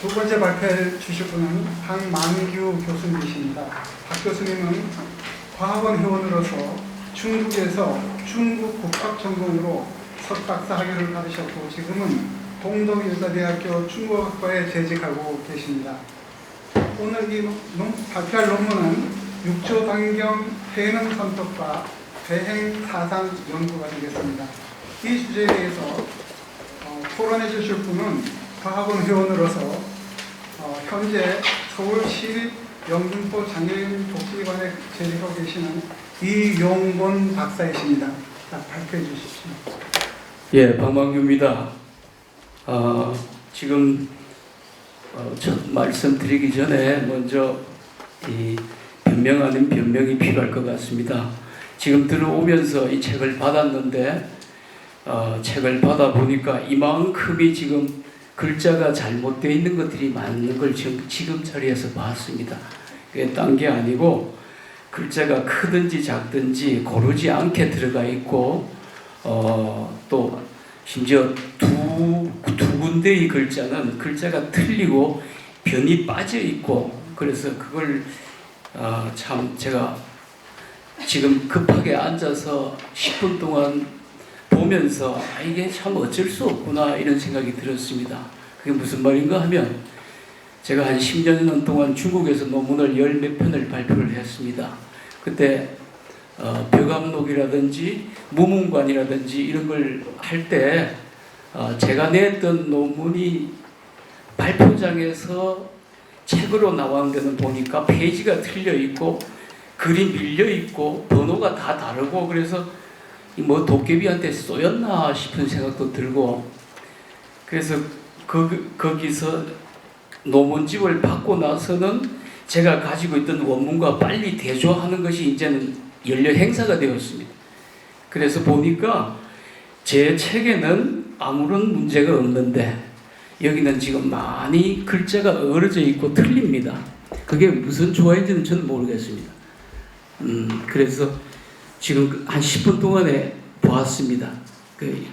두 번째 발표해 주실 분은 박만규 교수님이십니다. 박 교수님은 과학원 회원으로서 중국에서 중국 국학전공으로 석박사 학위를 받으셨고 지금은 동덕여자대학교 중국학과에 재직하고 계십니다. 오늘 이 발표할 논문은 육조 단경 해능 선택과 배행 사상 연구가 되겠습니다. 이 주제에 대해서 토론해 주실 분은 과학원 회원으로서 현재 서울시립영등포 장애인 복지관에 재직하고 계시는 이용곤 박사이십니다. 발표해 주십시오. 예, 박만규입니다. 지금 첫 말씀드리기 전에 먼저 이 변명 아닌 변명이 필요할 것 같습니다. 지금 들어오면서 이 책을 받았는데 책을 받아보니까 이만큼이 지금 글자가 잘못되어 있는 것들이 많은 걸 지금 자리에서 봤습니다. 그게 딴 게 아니고 글자가 크든지 작든지 고르지 않게 들어가 있고 또 심지어 두 군데의 글자는 글자가 틀리고 변이 빠져 있고 그래서 그걸 참 제가 지금 급하게 앉아서 10분 동안 보면서 이게 참 어쩔 수 없구나 이런 생각이 들었습니다. 그게 무슨 말인가 하면 제가 한 10년 동안 중국에서 논문을 10몇 편을 발표를 했습니다. 그때 벽암록이라든지 무문관이라든지 이런 걸 할 때 제가 냈던 논문이 발표장에서 책으로 나온 데는 보니까 페이지가 틀려 있고 글이 밀려 있고 번호가 다 다르고 그래서 뭐 도깨비한테 쏘였나 싶은 생각도 들고 그래서 거기서 논문집을 받고 나서는 제가 가지고 있던 원문과 빨리 대조하는 것이 이제는 연례 행사가 되었습니다. 그래서 보니까 제 책에는 아무런 문제가 없는데 여기는 지금 많이 글자가 어그러져 있고 틀립니다. 그게 무슨 조화인지는 저는 모르겠습니다. 그래서 지금 한 10분 동안에 보았습니다.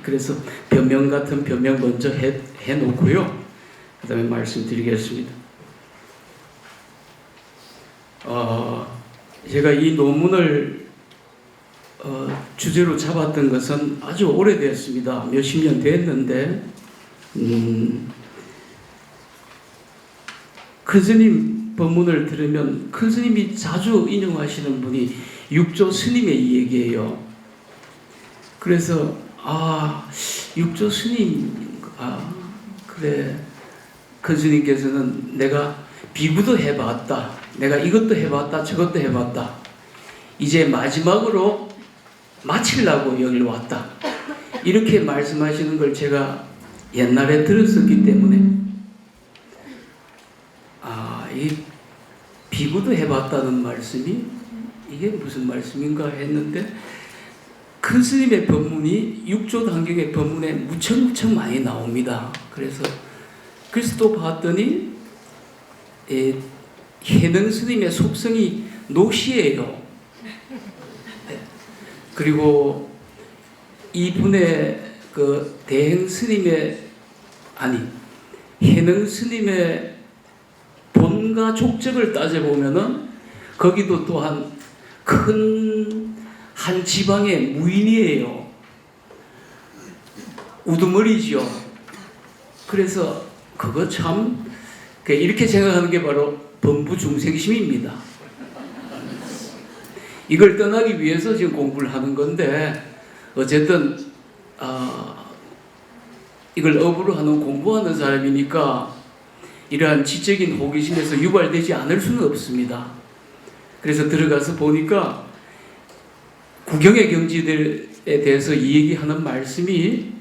그래서 변명 같은 변명 먼저 해놓고요. 그 다음에 말씀드리겠습니다. 제가 이 논문을 주제로 잡았던 것은 아주 오래됐습니다. 몇십 년 됐는데 큰 스님 법문을 들으면 큰 스님이 자주 인용하시는 분이 육조 스님의 얘기예요. 그래서 육조 스님 그래 큰 스님께서는 내가 비구도 해봤다. 내가 이것도 해봤다. 저것도 해봤다. 이제 마지막으로 마치려고 여기를 왔다. 이렇게 말씀하시는 걸 제가 옛날에 들었었기 때문에 이 비구도 해봤다는 말씀이 이게 무슨 말씀인가 했는데 큰 스님의 법문이 육조 단경의 법문에 무척 많이 나옵니다. 그래서 또 봤더니 해능 스님의 속성이 노시예요. 그리고 이분의 그 대행 스님의 해능 스님의 본가 족적을 따져보면은 거기도 또한 큰 한 지방의 무인이에요. 우두머리죠. 그래서 그거 참 이렇게 생각하는 게 바로 범부중생심입니다. 이걸 떠나기 위해서 지금 공부를 하는 건데 어쨌든 이걸 업으로 하는 공부하는 사람이니까 이러한 지적인 호기심에서 유발되지 않을 수는 없습니다. 그래서 들어가서 보니까 구경의 경지들에 대해서 이 얘기하는 말씀이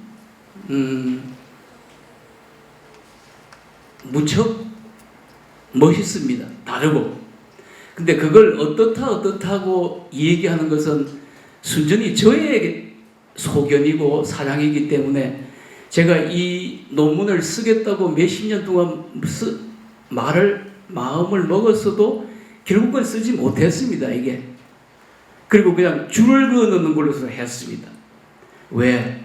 무척 멋있습니다. 다르고. 근데 그걸 어떻다고 얘기하는 것은 순전히 저의 소견이고 사랑이기 때문에 제가 이 논문을 쓰겠다고 몇십 년 동안 마음을 먹었어도 결국은 쓰지 못했습니다. 이게. 그리고 그냥 줄을 그어놓는 걸로서 했습니다. 왜?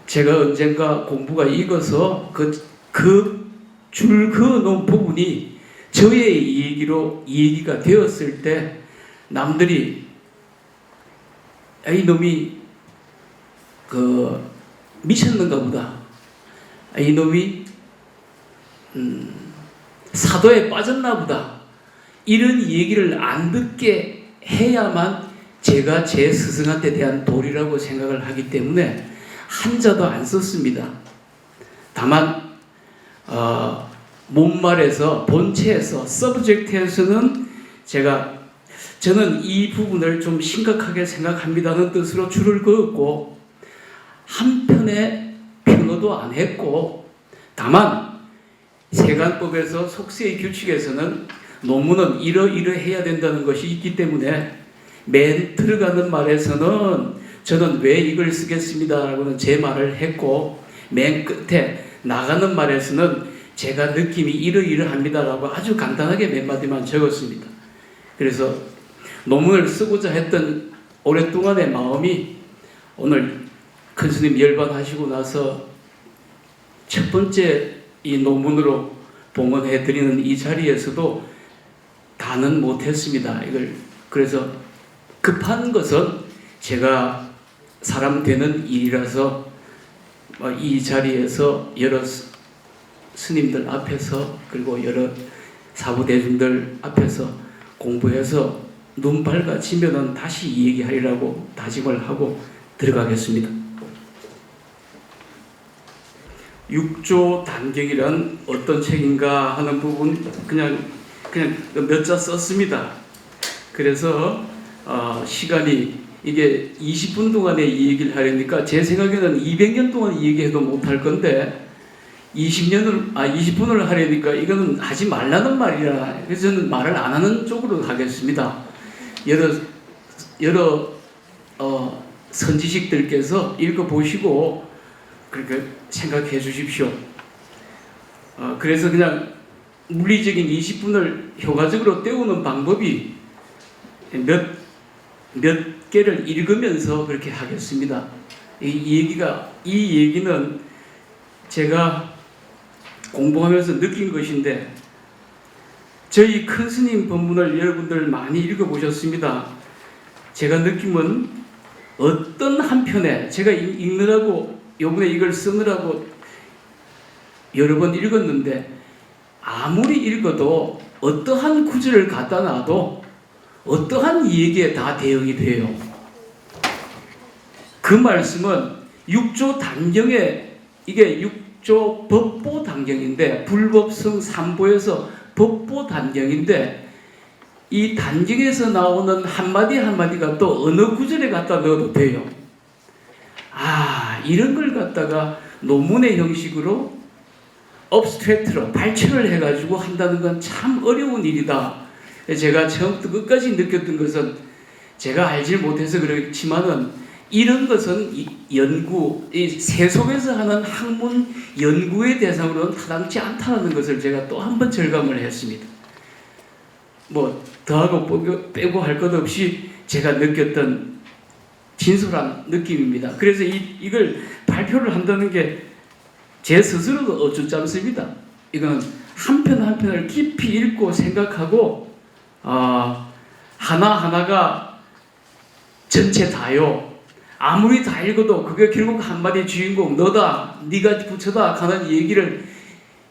제가 언젠가 공부가 익어서 그 그 줄 그어놓은 부분이 저의 얘기가 되었을 때 남들이 이놈이 미쳤는가 보다. 이놈이 사도에 빠졌나 보다. 이런 얘기를 안 듣게 해야만 제가 제 스승한테 대한 도리라고 생각을 하기 때문에 한자도 안 썼습니다. 다만 본말에서 본체에서 서브젝트에서는 저는 이 부분을 좀 심각하게 생각합니다는 뜻으로 줄을 그었고 한편에 평어도 안 했고 다만 세관법에서 속세의 규칙에서는 논문은 이러해야 된다는 것이 있기 때문에 맨 들어가는 말에서는 저는 왜 이걸 쓰겠습니다라고는 제 말을 했고 맨 끝에 나가는 말에서는 제가 느낌이 이러이러합니다라고 아주 간단하게 몇 마디만 적었습니다. 그래서 논문을 쓰고자 했던 오랫동안의 마음이 오늘 큰 스님 열반하시고 나서 첫 번째 이 논문으로 봉헌해 드리는 이 자리에서도 다는 못했습니다. 그래서 급한 것은 제가 사람 되는 일이라서 이 자리에서 여러 스님들 앞에서 그리고 여러 사부대중들 앞에서 공부해서 눈 밝아지면은 다시 이 얘기하리라고 다짐을 하고 들어가겠습니다. 육조 단경이란 어떤 책인가 하는 부분 그냥 몇 자 썼습니다. 그래서 시간이 이게 20분 동안에 이 얘기를 하려니까 제 생각에는 200년 동안 이 얘기해도 못할 건데 20분을 하려니까 이거는 하지 말라는 말이라 그래서 저는 말을 안 하는 쪽으로 가겠습니다. 여러 선지식들께서 읽어보시고 그렇게 생각해 주십시오. 그래서 그냥 물리적인 20분을 효과적으로 때우는 방법이 몇 개를 읽으면서 그렇게 하겠습니다. 이 얘기는 제가 공부하면서 느낀 것인데 저희 큰 스님 법문을 여러분들 많이 읽어보셨습니다. 제가 느낌은 어떤 한편에 제가 읽느라고 요번에 이걸 쓰느라고 여러 번 읽었는데 아무리 읽어도 어떠한 구절을 갖다 놔도 어떠한 얘기에 다 대응이 돼요. 그 말씀은 육조 단경에 이게 육조 법보 단경인데 불법성 삼보에서 법보 단경인데 이 단경에서 나오는 한마디 한마디가 또 어느 구절에 갖다 넣어도 돼요. 이런 걸 갖다가 논문의 형식으로 업스트랙트로 발췌를 해가지고 한다는 건 참 어려운 일이다. 제가 처음부터 끝까지 느꼈던 것은 제가 알지 못해서 그렇지만은 이런 것은 이 세속에서 하는 학문 연구의 대상으로는 타당치 않다는 것을 제가 또 한 번 절감을 했습니다. 뭐 더하고 빼고 할 것 없이 제가 느꼈던 진솔한 느낌입니다. 그래서 이걸 발표를 한다는 게 제 스스로도 어쭈짬습니다. 이건 한편 한편을 깊이 읽고 생각하고 하나하나가 전체 다요. 아무리 다 읽어도 그게 결국 한마디 주인공 너다 네가 부처다 하는 얘기를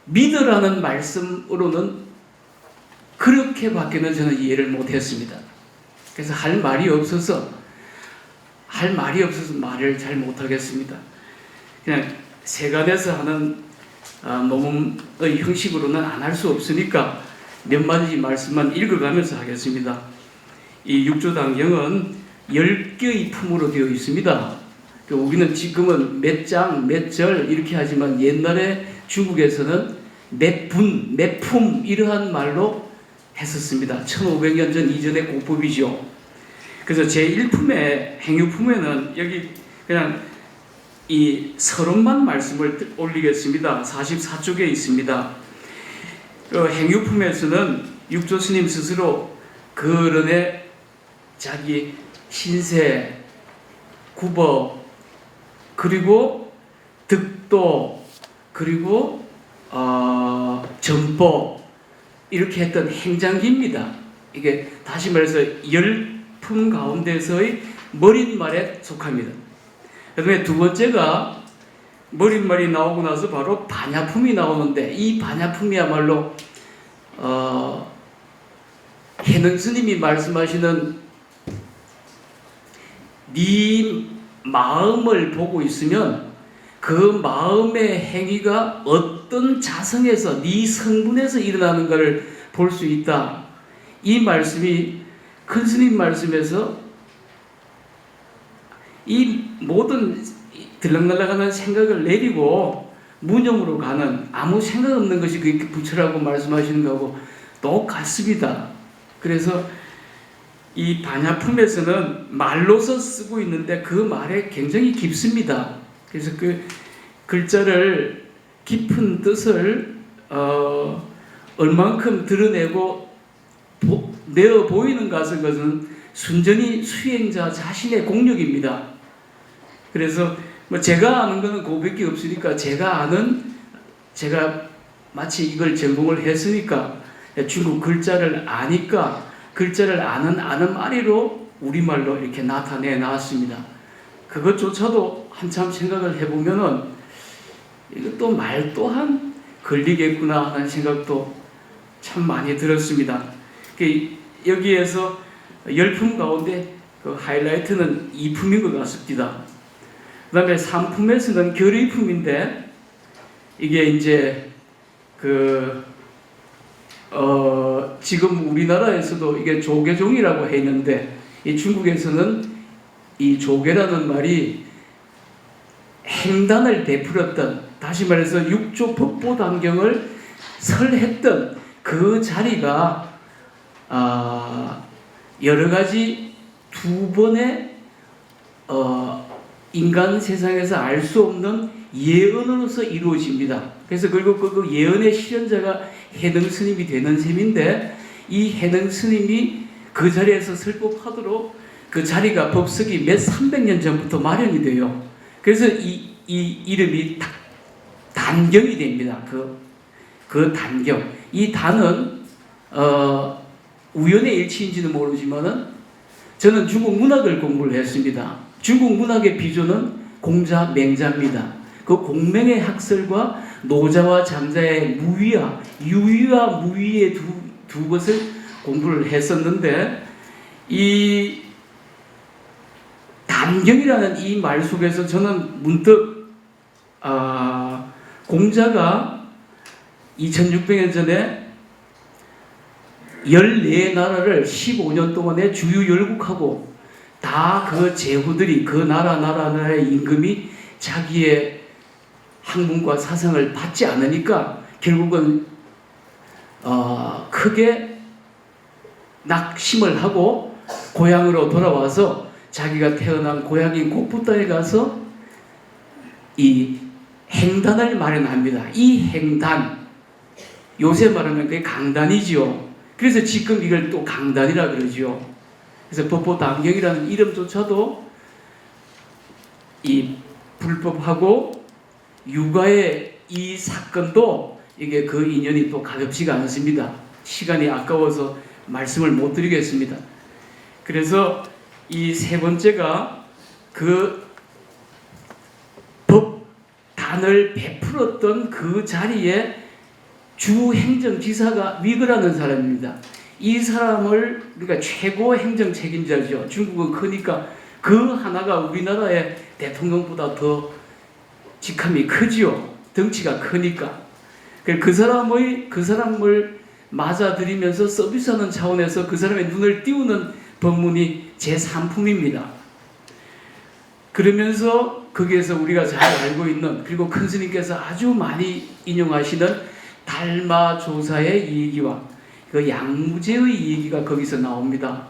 믿으라는 말씀으로는 그렇게밖에는 저는 이해를 못했습니다. 그래서 할 말이 없어서 말을 잘 못하겠습니다. 그냥 세간에서 하는 논문의 형식으로는 안 할 수 없으니까 몇 마디 말씀만 읽어가면서 하겠습니다. 이 육조단경은 10개의 품으로 되어 있습니다. 우리는 지금은 몇 장, 몇 절 이렇게 하지만 옛날에 중국에서는 몇 분, 몇 품 이러한 말로 했었습니다. 1500년 전 이전의 고법이죠. 그래서 제1품에 행유품에는 여기 그냥 이 서론만 말씀을 올리겠습니다. 44쪽에 있습니다. 행유품에서는 육조 스님 스스로 거론에 자기 신세, 구법, 그리고 득도, 그리고 전보 이렇게 했던 행장기입니다. 이게 다시 말해서 열품 가운데서의 머릿말에 속합니다. 그다음에 두 번째가 머릿말이 나오고 나서 바로 반야품이 나오는데 이 반야품이야말로 해능 스님이 말씀하시는 네 마음을 보고 있으면 그 마음의 행위가 어떤 자성에서 네 성분에서 일어나는 것을 볼 수 있다. 이 말씀이 큰 스님 말씀에서 이 모든 들락날락하는 생각을 내리고 무념으로 가는 아무 생각 없는 것이 그렇게 부처라고 말씀하시는 거하고 똑같습니다. 그래서 이 반야품에서는 말로서 쓰고 있는데 그 말에 굉장히 깊습니다. 그래서 그 글자를 깊은 뜻을 얼만큼 드러내고 내어 보이는 것은 순전히 수행자 자신의 공력입니다. 그래서 뭐 제가 아는 것은 그거밖에 없으니까 제가 마치 이걸 전공을 했으니까 중국 글자를 아니까 글자를 아는 말이로 우리말로 이렇게 나타내 놨습니다. 그것조차도 한참 생각을 해보면은 이것도 말 또한 걸리겠구나 하는 생각도 참 많이 들었습니다. 여기에서 열품 가운데 그 하이라이트는 2품인 것 같습니다. 그 다음에 3품에서는 결의품인데 이게 이제 지금 우리나라에서도 이게 조계종이라고 했는데 이 중국에서는 이 조계라는 말이 행단을 베풀었던, 다시 말해서 육조 법보단경을 설했던 그 자리가 여러 가지 두 번의 인간 세상에서 알 수 없는 예언으로서 이루어집니다. 그래서 그리고 그 예언의 실현자가 해능 스님이 되는 셈인데 이 해능 스님이 그 자리에서 설법하도록 그 자리가 법석이 몇 300년 전부터 마련이 돼요. 그래서 이 이름이 단경이 됩니다. 그 단경. 이 단은 우연의 일치인지는 모르지만은 저는 중국 문학을 공부를 했습니다. 중국 문학의 비조는 공자, 맹자입니다. 그 공맹의 학설과 노자와 장자의 무위와 유위와 무위의 두 것을 공부를 했었는데 이 단경이라는 이 말 속에서 저는 문득 공자가 2600년 전에 14나라를 15년 동안에 주유열국하고 다 그 제후들이 그 나라의 임금이 자기의 학문과 사상을 받지 않으니까 결국은 크게 낙심을 하고 고향으로 돌아와서 자기가 태어난 고향인 곡부 땅에 가서 이 행단을 마련합니다. 이 행단, 요새 말하면 그게 강단이지요. 그래서 지금 이걸 또 강단이라 그러지요. 그래서 법보단경이라는 이름조차도 이 불법하고 육아의 이 사건도 이게 그 인연이 또 가볍지가 않습니다. 시간이 아까워서 말씀을 못 드리겠습니다. 그래서 이 세 번째가 그 법단을 베풀었던 그 자리에 주행정지사가 위거라는 사람입니다. 이 사람을 그러니까 최고 행정 책임자죠. 중국은 크니까 그 하나가 우리나라의 대통령보다 더 직함이 크지요. 덩치가 크니까. 그 사람을 맞아들이면서 서비스하는 차원에서 그 사람의 눈을 띄우는 법문이 제3품입니다. 그러면서 거기에서 우리가 잘 알고 있는, 그리고 큰 스님께서 아주 많이 인용하시는 달마조사의 이야기와 그 양무제의 이야기가 거기서 나옵니다.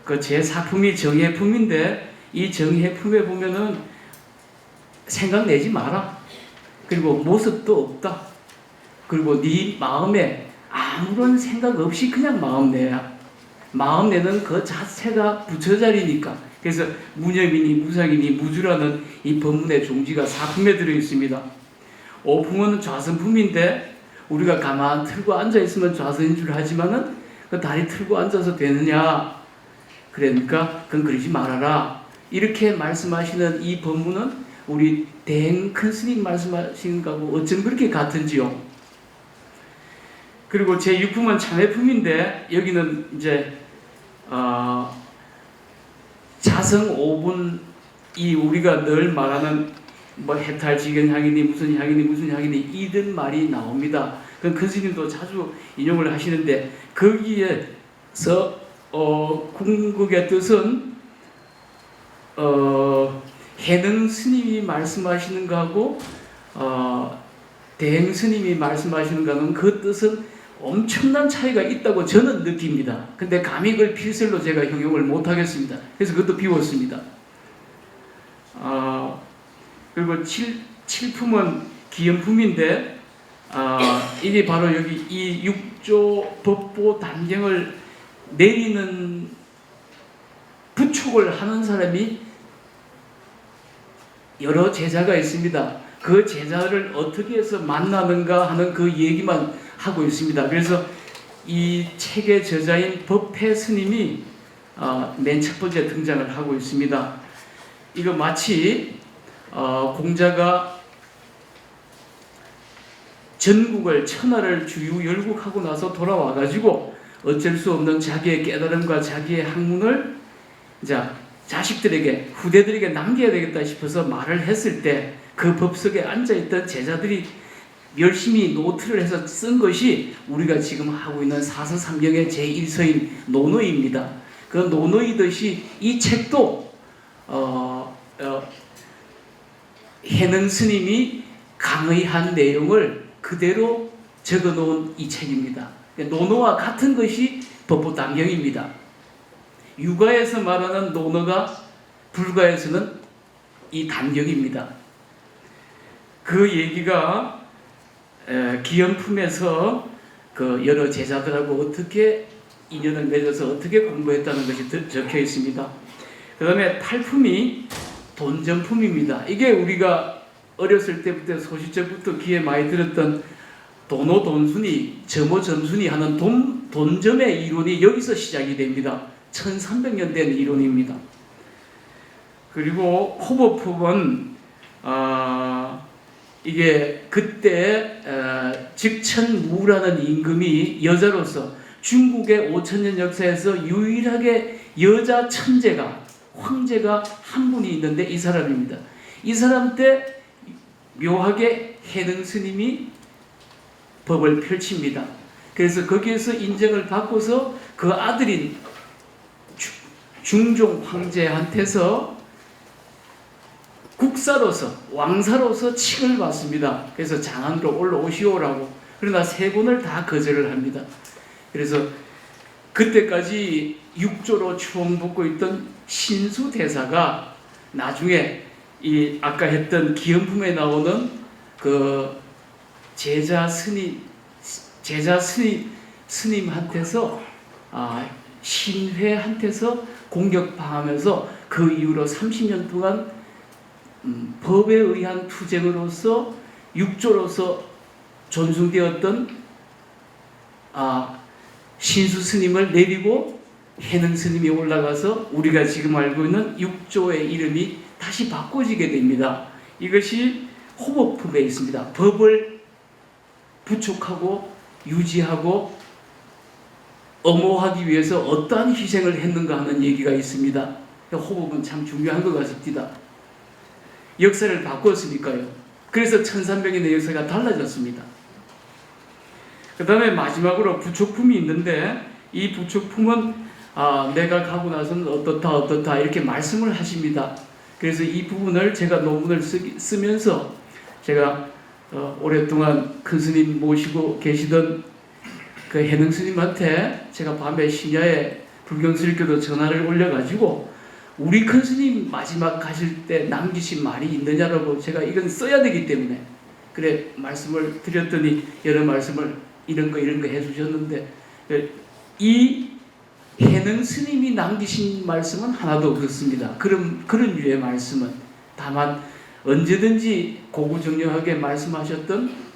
그 제4품이 정해품인데 이 정해품에 보면은 생각내지 마라. 그리고 모습도 없다. 그리고 네 마음에 아무런 생각 없이 그냥 마음 내야. 마음 내는 그 자체가 부처 자리니까. 그래서 무념이니 무상이니 무주라는 이 법문의 종지가 4품에 들어있습니다. 오품은 좌선품인데 우리가 가만 틀고 앉아 있으면 좌선인 줄 하지만은 그 다리 틀고 앉아서 되느냐? 그러니까 그건 그러지 말아라. 이렇게 말씀하시는 이 법문은 우리 대행 큰 스님 말씀하시는 거하고 어쩜 그렇게 같은지요? 그리고 제6품은 참회품인데 여기는 이제 자성 5분 이 우리가 늘 말하는 뭐 해탈지경향이니 무슨 향이니 무슨 향이니 이런 말이 나옵니다. 그 큰 스님도 자주 인용을 하시는데 거기에서 궁극의 뜻은 해능 스님이 말씀하시는 거하고 대행 스님이 말씀하시는 거는 그 뜻은 엄청난 차이가 있다고 저는 느낍니다. 근데 감히 그걸 필설로 제가 형용을 못 하겠습니다. 그래서 그것도 비웠습니다. 그리고 7품은 기연품인데 이게 바로 여기 이 6조 법보 단경을 내리는 부촉을 하는 사람이 여러 제자가 있습니다. 그 제자를 어떻게 해서 만나는가 하는 그 얘기만 하고 있습니다. 그래서 이 책의 저자인 법회 스님이 맨 첫 번째 등장을 하고 있습니다. 이거 마치 공자가 전국을 천하를 주유 열국하고 나서 돌아와가지고 어쩔 수 없는 자기의 깨달음과 자기의 학문을 이제 자식들에게 후대들에게 남겨야 되겠다 싶어서 말을 했을 때 그 법석에 앉아있던 제자들이 열심히 노트를 해서 쓴 것이 우리가 지금 하고 있는 사서삼경의 제1서인 논어입니다. 그 논어이듯이 이 책도 해능 스님이 강의한 내용을 그대로 적어놓은 이 책입니다. 논어와 같은 것이 법보단경입니다. 유가에서 말하는 논어가 불가에서는 이 단경입니다. 그 얘기가 기연품에서 그 여러 제자들하고 어떻게 인연을 맺어서 어떻게 공부했다는 것이 적혀 있습니다. 그 다음에 8품이 돈점품입니다. 이게 우리가 어렸을 때부터 소시적부터 귀에 많이 들었던 도노돈순이, 점오점순이 하는 돈점의 이론이 여기서 시작이 됩니다. 1300년 된 이론입니다. 그리고 호법품은 이게 그때 직천무라는 임금이 여자로서 중국의 5000년 역사에서 유일하게 여자 천재가 황제가 한 분이 있는데 이 사람입니다. 이 사람 때 묘하게 해능 스님이 법을 펼칩니다. 그래서 거기에서 인정을 받고서 그 아들인 중종 황제한테서 국사로서 왕사로서 칙을 받습니다. 그래서 장안으로 올라오시오라고. 그러나 3번을 다 거절을 합니다. 그래서 그때까지 육조로 추앙받고 있던 신수대사가 나중에 이 아까 했던 기연품에 나오는 그 제자 스님한테서 신회한테서 공격당하면서 그 이후로 30년 동안 법에 의한 투쟁으로서 육조로서 존중되었던 신수 스님을 내리고 해능 스님이 올라가서 우리가 지금 알고 있는 육조의 이름이 다시 바꿔지게 됩니다. 이것이 호법품에 있습니다. 법을 부축하고 유지하고 엄호하기 위해서 어떠한 희생을 했는가 하는 얘기가 있습니다. 호법은 참 중요한 것 같습니다. 역사를 바꿨으니까요. 그래서 1300년의 역사가 달라졌습니다. 그 다음에 마지막으로 부촉품이 있는데 이 부촉품은 내가 가고 나서는 어떻다 이렇게 말씀을 하십니다. 그래서 이 부분을 제가 논문을 쓰면서 제가 오랫동안 큰 스님 모시고 계시던 그 해능 스님한테 제가 밤에 심야에 불경설교도 전화를 올려가지고 우리 큰 스님 마지막 가실 때 남기신 말이 있느냐라고 제가 이건 써야 되기 때문에 그래 말씀을 드렸더니 여러 말씀을 이런 거 해주셨는데 이 해능 스님이 남기신 말씀은 하나도 없습니다. 그런 유의 말씀은 다만 언제든지 고구정령하게 말씀하셨던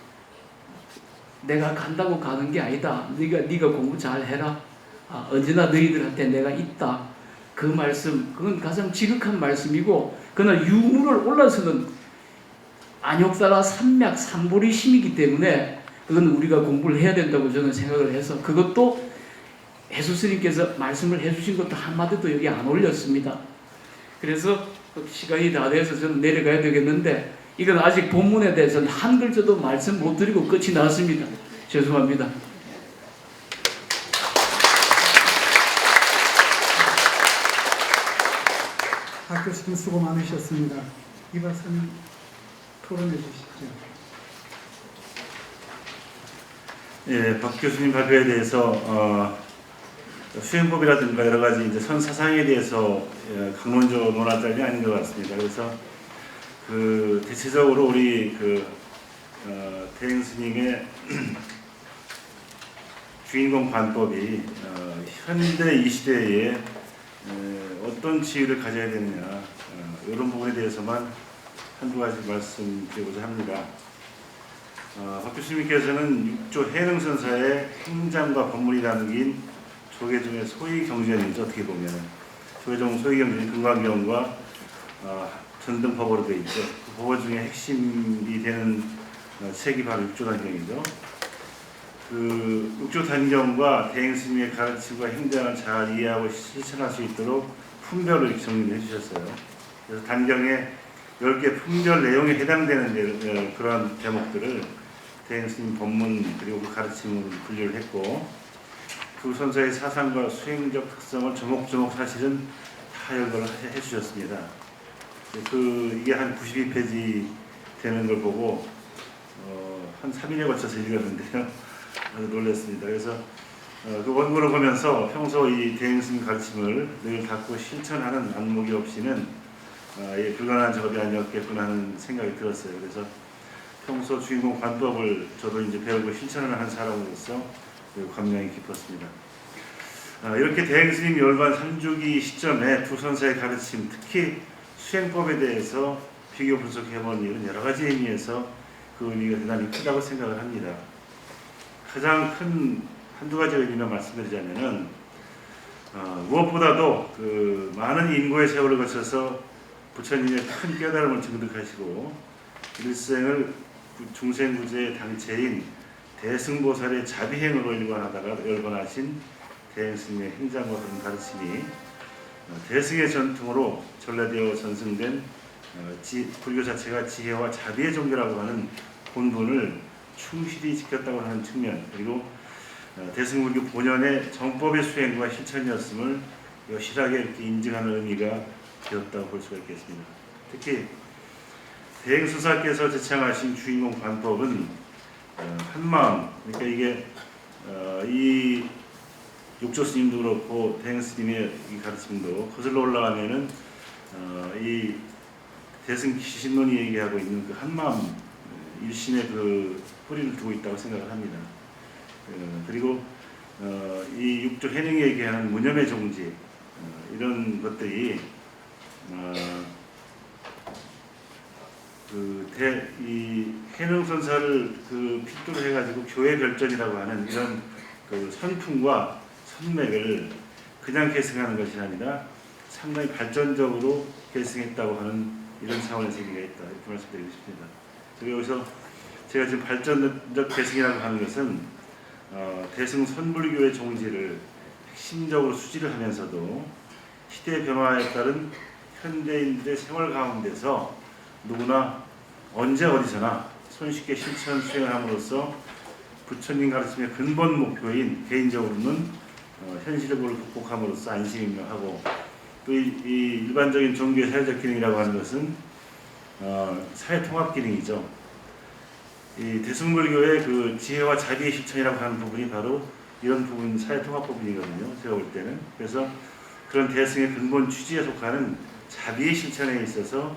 내가 간다고 가는 게 아니다. 네가 공부 잘 해라. 언제나 너희들한테 내가 있다. 그 말씀, 그건 가장 지극한 말씀이고, 그러나 유물을 올라서는 안욕사라 삼맥 삼보리 심이기 때문에 그건 우리가 공부를 해야 된다고 저는 생각을 해서, 그것도 예수스님께서 말씀을 해주신 것도 한마디도 여기 안 올렸습니다. 그래서 시간이 다 돼서 저는 내려가야 되겠는데, 이건 아직 본문에 대해서는 한 글자도 말씀 못 드리고 끝이 났습니다. 죄송합니다. 박 교수님 수고 많으셨습니다. 이 박사님 토론해 주시죠. 예, 박 교수님 발표에 대해서 수행법이라든가 여러 가지 이제 선 사상에 대해서 강론적 논하자는 아닌 것 같습니다. 그래서 그 대체적으로 우리 대행 스님의 주인공 관법이 현대 이 시대에 어떤 지위를 가져야 되느냐, 이런 부분에 대해서만 한두 가지 말씀드리고자 합니다. 박 교수님께서는 6조 해능선사의 행장과 법문이 나누긴 조계종의 소위경전이죠. 어떻게 보면 조계종 소위경전이 금강경과 전등법어로 되어 있죠. 그 법어 중에 핵심이 되는 책이 바로 6조 단경이죠. 그 6조 단경과 대행스님의 가르침과 행장을 잘 이해하고 실천할 수 있도록 품별을 이렇게 정리해 주셨어요. 그래서 단경에 10개 품별 내용에 해당되는 그러한 대목들을 대행스님 법문 그리고 그 가르침으로 분류를 했고, 두 선사의 사상과 수행적 특성을 조목조목 사실은 다 열거를 해주셨습니다. 이게 한 92페이지 되는 걸 보고 한 3일에 걸쳐서 읽었는데요. 아주 놀랐습니다. 그래서 그 원고를 보면서 평소 이 대행스님 가르침을 늘 갖고 실천하는 안목이 없이는 불가능한 작업이 아니었겠구나 하는 생각이 들었어요. 그래서 평소 주인공 관법을 저도 이제 배우고 실천을 한 사람으로서 감명이 깊었습니다. 이렇게 대행스님 열반 3주기 시점에 두 선사의 가르침, 특히 수행법에 대해서 비교 분석해본 일은 여러 가지 의미에서 그 의미가 대단히 크다고 생각을 합니다. 가장 큰 한두 가지 의미만 말씀드리자면은 무엇보다도 그 많은 인고의 세월을 거쳐서 부처님의 큰 깨달음을 증득하시고 일생을 중생구제의 당체인 대승보살의 자비행으로 열반하신 대행스님의 행장과 그런 가르침이 대승의 전통으로 전래되어 전승된 불교 자체가 지혜와 자비의 종교라고 하는 본분을 충실히 지켰다고 하는 측면, 그리고 대승불교 본연의 정법의 수행과 실천이었음을 여실하게 이렇게 인증하는 의미가 되었다고 볼 수가 있겠습니다. 특히 대행수사께서 제창하신 주인공 관법은 한마음, 그러니까 이게 이 육조 스님도 그렇고 대행 스님의 이 가르침도 거슬러 올라가면은 이 대승 기신론이 얘기하고 있는 그 한마음 일심의 그 뿌리를 두고 있다고 생각을 합니다. 그리고 이 육조 해능이 얘기하는 무념의 종지, 이런 것들이 이 해능선사를 핏도로 해가지고 교회 별전이라고 하는 이런 그 선풍과 선맥을 그냥 계승하는 것이 아니라 상당히 발전적으로 계승했다고 하는 이런 차원의 세계가 있다, 이렇게 말씀드리고 싶습니다. 그리고 여기서 제가 지금 발전적 계승이라고 하는 것은 대승 선불교의 종지를 핵심적으로 수지를 하면서도 시대의 변화에 따른 현대인들의 생활 가운데서 누구나 언제 어디서나 손쉽게 실천 수행함으로써 부처님 가르침의 근본 목표인 개인적으로는 현실을 극복함으로써 안심임명하고, 또 이 일반적인 종교의 사회적 기능이라고 하는 것은 사회 통합 기능이죠. 이 대승불교의 그 지혜와 자비의 실천이라고 하는 부분이 바로 이런 부분, 사회 통합 부분이거든요. 제가 볼 때는. 그래서 그런 대승의 근본 취지에 속하는 자비의 실천에 있어서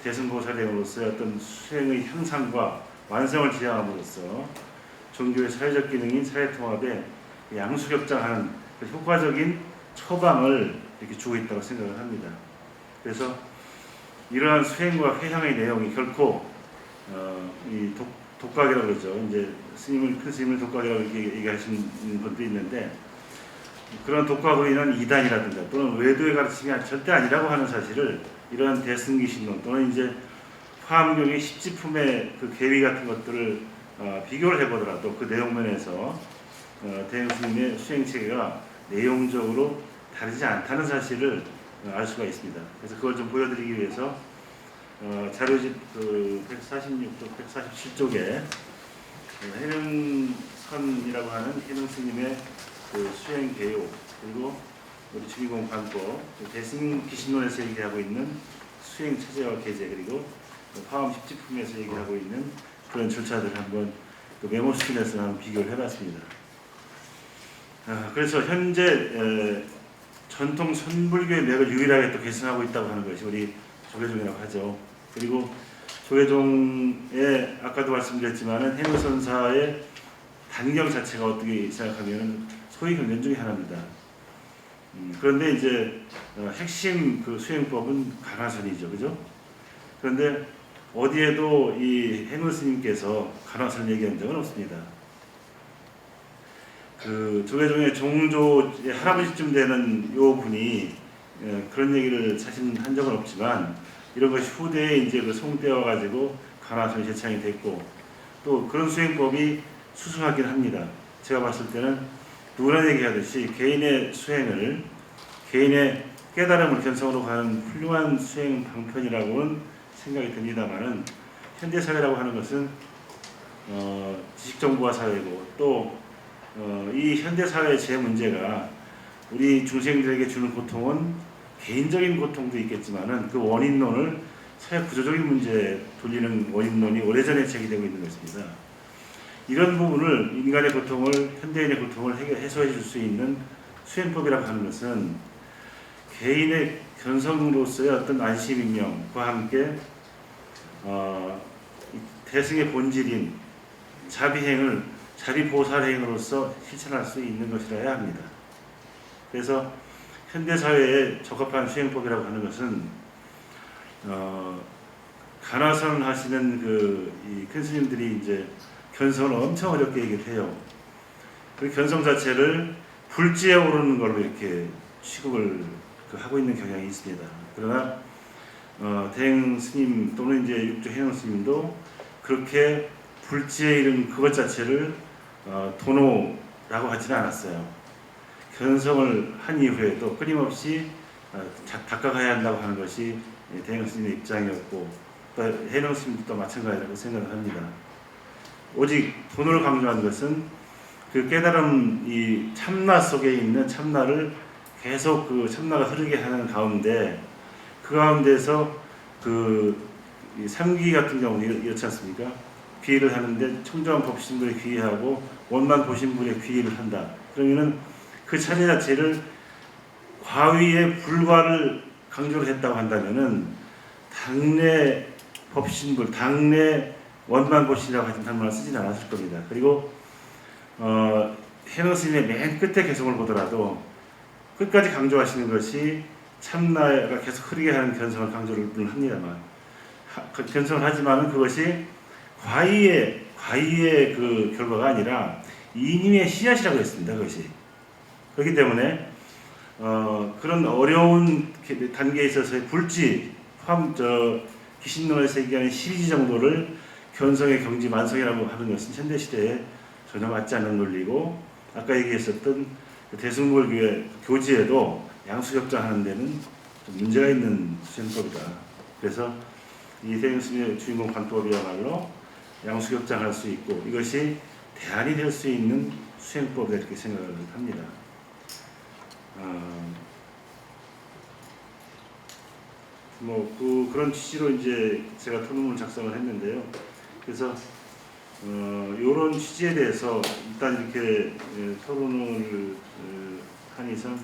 대승보살됨으로써 어떤 수행의 향상과 완성을 지향함으로써 종교의 사회적 기능인 사회통합에 양수ገብ장하는 그 효과적인 처방을 이렇게 주고 있다고 생각을 합니다. 그래서 이러한 수행과 회향의 내용이 결코 이 독각이라고 그러죠. 이제 큰 스님을 독각이라고 이렇게 얘기하시는 분도 있는데, 그런 독각으로 인한 이단이라든가 또는 외도의 가르침이 절대 아니라고 하는 사실을 이러한 대승기신론 또는 이제 화엄경의 십지품의 그 계위 같은 것들을 비교를 해보더라도 그 내용면에서 대행스님의 수행체계가 내용적으로 다르지 않다는 사실을 알 수가 있습니다. 그래서 그걸 좀 보여드리기 위해서 자료집 그 146쪽, 147쪽에 해능선이라고 하는 해능스님의 그 수행 개요, 그리고 우리 주기공 관법, 대승기신론에서 얘기하고 있는 수행 체제와 계제, 그리고 화엄 십지품에서 얘기하고 있는 그런 절차들을 한번 그 메모 스킨에서 한번 비교를 해봤습니다. 그래서 현재 전통 선불교의 맥을 유일하게 또 계승하고 있다고 하는 것이 우리 조계종이라고 하죠. 그리고 조계종의 아까도 말씀드렸지만은 해능선사의 단경 자체가 어떻게 생각하면 소위 경전 중에 하나입니다. 그런데 이제 핵심 그 수행법은 간화선이죠, 그죠? 그런데 어디에도 이 해능 스님께서 간화선을 얘기한 적은 없습니다. 그 조계종의 종조의 할아버지쯤 되는 요 분이 그런 얘기를 사실 한 적은 없지만, 이런 것이 후대에 이제 그 송되어 가지고 간화선이 제창이 됐고, 또 그런 수행법이 수승하긴 합니다. 제가 봤을 때는 누구나 얘기하듯이 개인의 수행을, 개인의 깨달음을 견성으로 가는 훌륭한 수행 방편이라고는 생각이 듭니다만은, 현대 사회라고 하는 것은 지식정보화 사회고, 또 이 현대 사회의 제 문제가 우리 중생들에게 주는 고통은 개인적인 고통도 있겠지만은 그 원인론을 사회 구조적인 문제에 돌리는 원인론이 오래전에 제기되고 있는 것입니다. 이런 부분을, 인간의 고통을, 현대인의 고통을 해소해 줄 수 있는 수행법이라고 하는 것은 개인의 견성으로서의 어떤 안심임명과 함께 대승의 본질인 자비행을 자비보살행으로서 실천할 수 있는 것이라야 합니다. 그래서 현대사회에 적합한 수행법이라고 하는 것은 간화선 하시는 이 큰 스님들이 이제 견성을 엄청 어렵게 얘기를 해요. 그 견성 자체를 불지에 오르는 걸로 이렇게 취급을 하고 있는 경향이 있습니다. 그러나 대행 스님 또는 이제 육조 해능 스님도 그렇게 불지에 이른 그것 자체를 도노라고 하지는 않았어요. 견성을 한 이후에도 끊임없이 닦아가야 한다고 하는 것이 대행 스님의 입장이었고, 또 해능 스님도 마찬가지라고 생각을 합니다. 오직 도노를 강조한 것은 그 깨달음, 이 참나 속에 있는 참나를 계속 그 참나가 흐르게 하는 가운데, 그 가운데서 이 삼귀 같은 경우 이렇지 않습니까? 귀의를 하는데 청정한 법신불에 귀의하고 원만 보신불에 귀의를 한다. 그러면은 그 차제 자체를 과위의 불과를 강조를 했다고 한다면은 당내 법신불, 당내 원만 보신이라고 하여튼 단말을 쓰진 않았을 겁니다. 그리고 해능 스님의 맨 끝에 개성을 보더라도 끝까지 강조하시는 것이 참나가 계속 흐르게 하는 견성을 강조를 합니다만, 견성을 하지만은 그것이 과의의 그 결과가 아니라 이님의 씨앗이라고 했습니다. 그것이. 그렇기 때문에 그런 어려운 단계에 있어서의 불지, 기신론에서 얘기하는 12지 정도를 견성의 경지 만성이라고 하는 것은 현대 시대에 전혀 맞지 않는 논리고, 아까 얘기했었던 대승불교의 교지에도 양수격장하는 데는 좀 문제가 있는 수행법이다. 그래서 이 대행스님의 주인공 관법이야말로 양수격장할 수 있고, 이것이 대안이 될 수 있는 수행법이다, 이렇게 생각을 합니다. 그런 취지로 이제 제가 토론을 작성을 했는데요. 그래서 이런 취지에 대해서 일단 이렇게 토론을 한 이상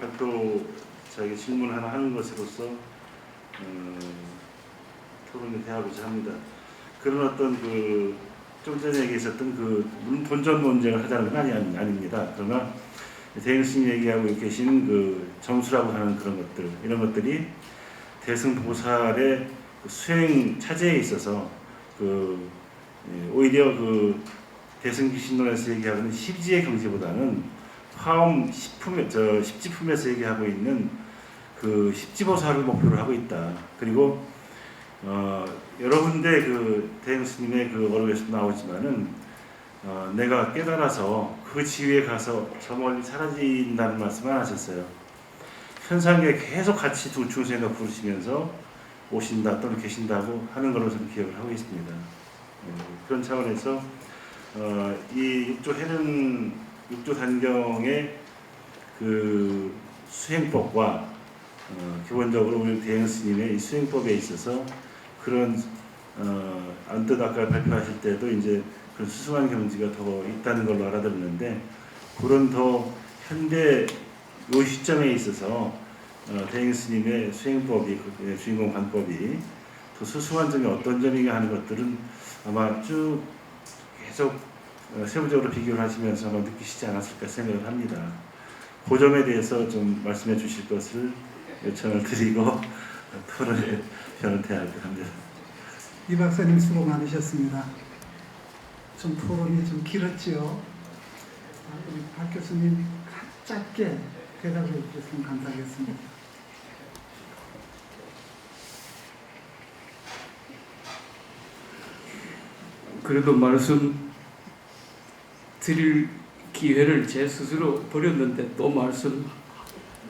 발표자에게 질문 하나 하는 것으로서 토론을 대하고자 합니다. 그런 어떤 좀 전에 얘기했었던 본전 논쟁을 하자는 건 아닙니다. 그러나 대행 스님 얘기하고 계신 점수라고 하는 그런 것들, 이런 것들이 대승보살의 그 수행 차제에 있어서 오히려 대승귀신론에서 얘기하는 십지의 경지보다는 화엄 십지품에서 얘기하고 있는 그 십지보살을 목표로 하고 있다. 그리고 여러 군데 대행 스님의 어록에서 나오지만은 내가 깨달아서 그 지위에 가서 저 멀리 사라진다는 말씀을 하셨어요. 현상에 계속 같이 두 중생과 부르시면서 오신다 또는 계신다고 하는 걸로 저는 기억을 하고 있습니다. 그런 차원에서 이 육조 단경의 그 수행법과 기본적으로 우리 대행 스님의 이 수행법에 있어서 그런 언뜻 아까 발표하실 때도 이제 그런 수승한 경지가 더 있다는 걸로 알아들었는데, 그런 더 현대 요 시점에 있어서 대행 스님의 수행법이, 주인공 관법이 더 수승한 점이 어떤 점인가 하는 것들은 아마 쭉 계속 세부적으로 비교를 하시면서 아마 느끼시지 않았을까 생각을 합니다. 그 점에 대해서 좀 말씀해 주실 것을 요청을 드리고 토론에 변을 대할까 합니다. 이 박사님 수고 많으셨습니다. 좀 토론이 좀 길었지요. 우리 박 교수님 짧게 대답해 주셨으면 감사하겠습니다. 그래도 말씀 드릴 기회를 제 스스로 버렸는데 또 말씀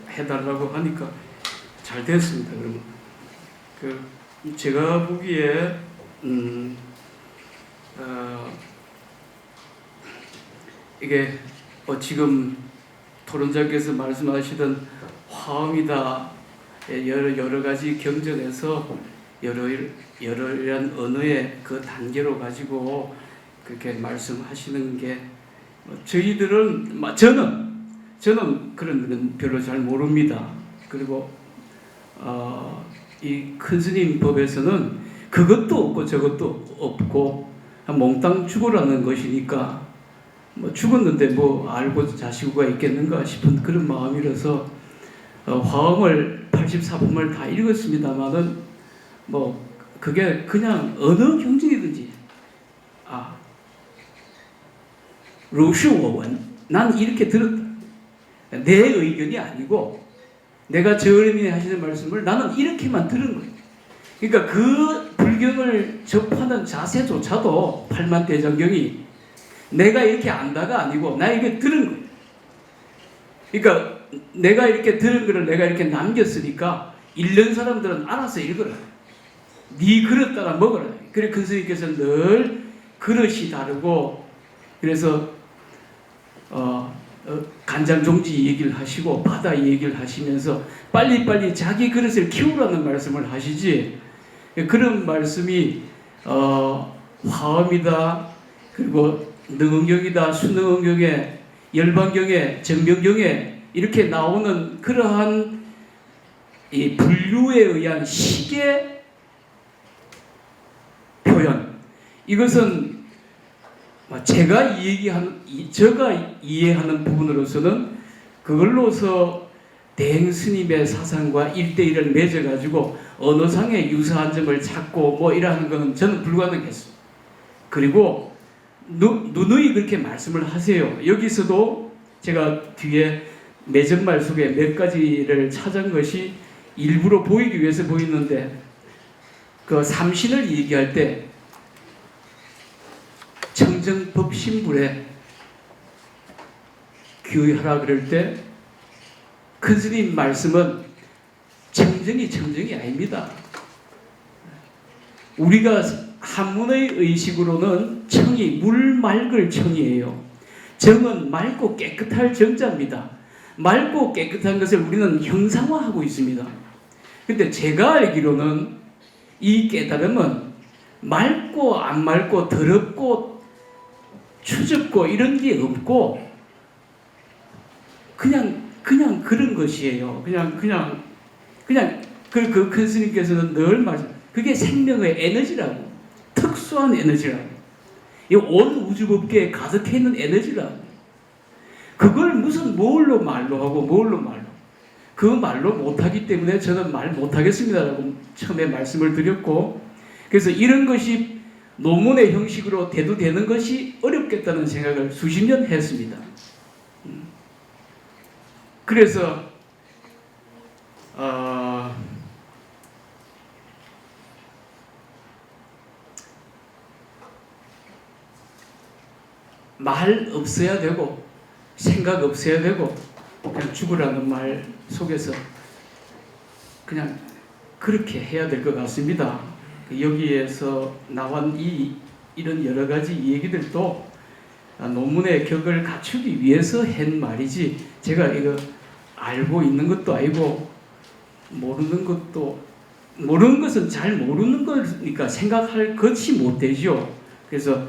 해달라고 하니까 잘 됐습니다. 그러면 제가 보기에 이게 지금 토론자께서 말씀하시던 화음이다 여러 가지 경전에서 여러이런 언어의 그 단계로 가지고 그렇게 말씀하시는 게 저희들은 저는 그런 건 별로 잘 모릅니다. 그리고 이 큰 스님 법에서는 그것도 없고 저것도 없고 몽땅 죽으라는 것이니까 죽었는데 알고 자시고가 있겠는가 싶은 그런 마음이라서 화엄을 84품을 다 읽었습니다만은 그게 그냥 어느 경전이든지 루시워원 난 이렇게 들었다. 내 의견이 아니고 내가 저 어른이 하시는 말씀을 나는 이렇게만 들은 거예요. 그러니까 그 불경을 접하는 자세조차도 팔만대장경이 내가 이렇게 안다가 아니고 나 이게 들은 거예요. 그러니까 내가 이렇게 들은 거를 내가 이렇게 남겼으니까 읽는 사람들은 알아서 읽어라. 네 그릇 따라 먹어라. 그래 큰 스님께서는 늘 그릇이 다르고 그래서 간장종지 얘기를 하시고 바다 얘기를 하시면서 빨리빨리 자기 그릇을 키우라는 말씀을 하시지, 그런 말씀이 화엄이다 그리고 능응경이다 수능응경에 열반경에 정명경에 이렇게 나오는 그러한 이 분류에 의한 식의 표현, 이것은 제가 이해하는 부분으로서는 그걸로서 대행 스님의 사상과 1대1을 맺어가지고 언어상의 유사한 점을 찾고 이러는 것은 저는 불가능했어요. 그리고 누누이 그렇게 말씀을 하세요. 여기서도 제가 뒤에 매점말 속에 몇 가지를 찾은 것이 일부러 보이기 위해서 보이는데, 그 삼신을 얘기할 때 청정법신불에 규의하라 그럴 때 큰 스님 말씀은 청정이 아닙니다. 우리가 한문의 의식으로는 청이 물 맑을 청이에요. 정은 맑고 깨끗할 정자입니다. 맑고 깨끗한 것을 우리는 형상화하고 있습니다. 근데 제가 알기로는 이 깨달음은 맑고 안 맑고 더럽고 추접고 이런 게 없고 그냥 그런 것이에요. 그냥 그 큰 스님께서는 늘 말씀, 그게 생명의 에너지라고, 특수한 에너지라고, 이 온 우주법계에 가득해 있는 에너지라고. 그걸 무슨 뭘로 말로 하고 뭘로 말로, 그 말로 못하기 때문에 저는 말 못하겠습니다라고 처음에 말씀을 드렸고, 그래서 이런 것이 논문의 형식으로 대두되는 것이 어렵겠다는 생각을 수십 년 했습니다. 그래서 말 없어야 되고 생각 없어야 되고 그냥 죽으라는 말 속에서 그냥 그렇게 해야 될 것 같습니다. 여기에서 나온 이런 여러 가지 얘기들도 논문의 격을 갖추기 위해서 한 말이지, 제가 이거 알고 있는 것도 아니고 모르는 것은 잘 모르는 거니까 생각할 것이 못 되죠. 그래서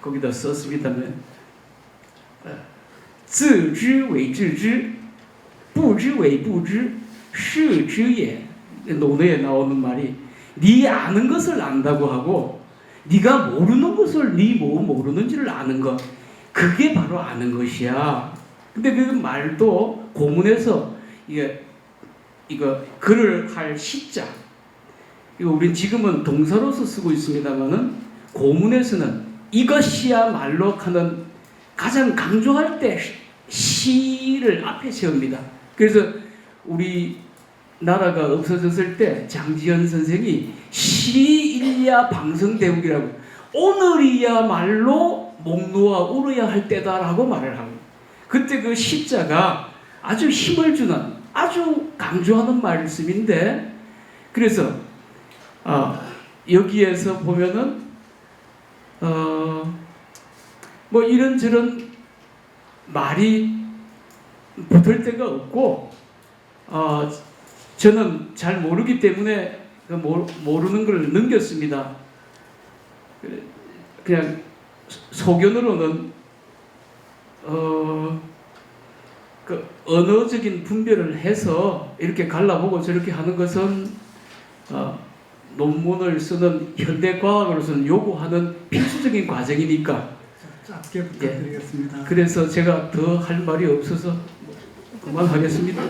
거기다 썼습니다만 自知为知之 不知为不知 是知也. 논어에 나오는 말이 네 아는 것을 안다고 하고 네가 모르는 것을 네 모르는지를 아는 것, 그게 바로 아는 것이야. 근데 그 말도 고문에서 이거 글을 할 시자, 이거 우린 지금은 동사로서 쓰고 있습니다만은 고문에서는 이것이야말로 하는 가장 강조할 때 시를 앞에 세웁니다. 그래서 우리 나라가 없어졌을 때 장지현 선생이 시일야 방성대국이라고, 오늘이야말로 목 놓아 울어야 할 때다라고 말을 하고, 그때 그 시자가 아주 힘을 주는, 아주 강조하는 말씀인데, 그래서 여기에서 보면은 뭐 이런저런 말이 붙을 데가 없고, 저는 잘 모르기 때문에 모르는 걸 넘겼습니다. 그냥 소견으로는 그 언어적인 분별을 해서 이렇게 갈라보고 저렇게 하는 것은 논문을 쓰는 현대 과학으로서는 요구하는 필수적인 과정이니까 짧게 부탁드리겠습니다. 그래서 제가 더 할 말이 없어서 그만하겠습니다.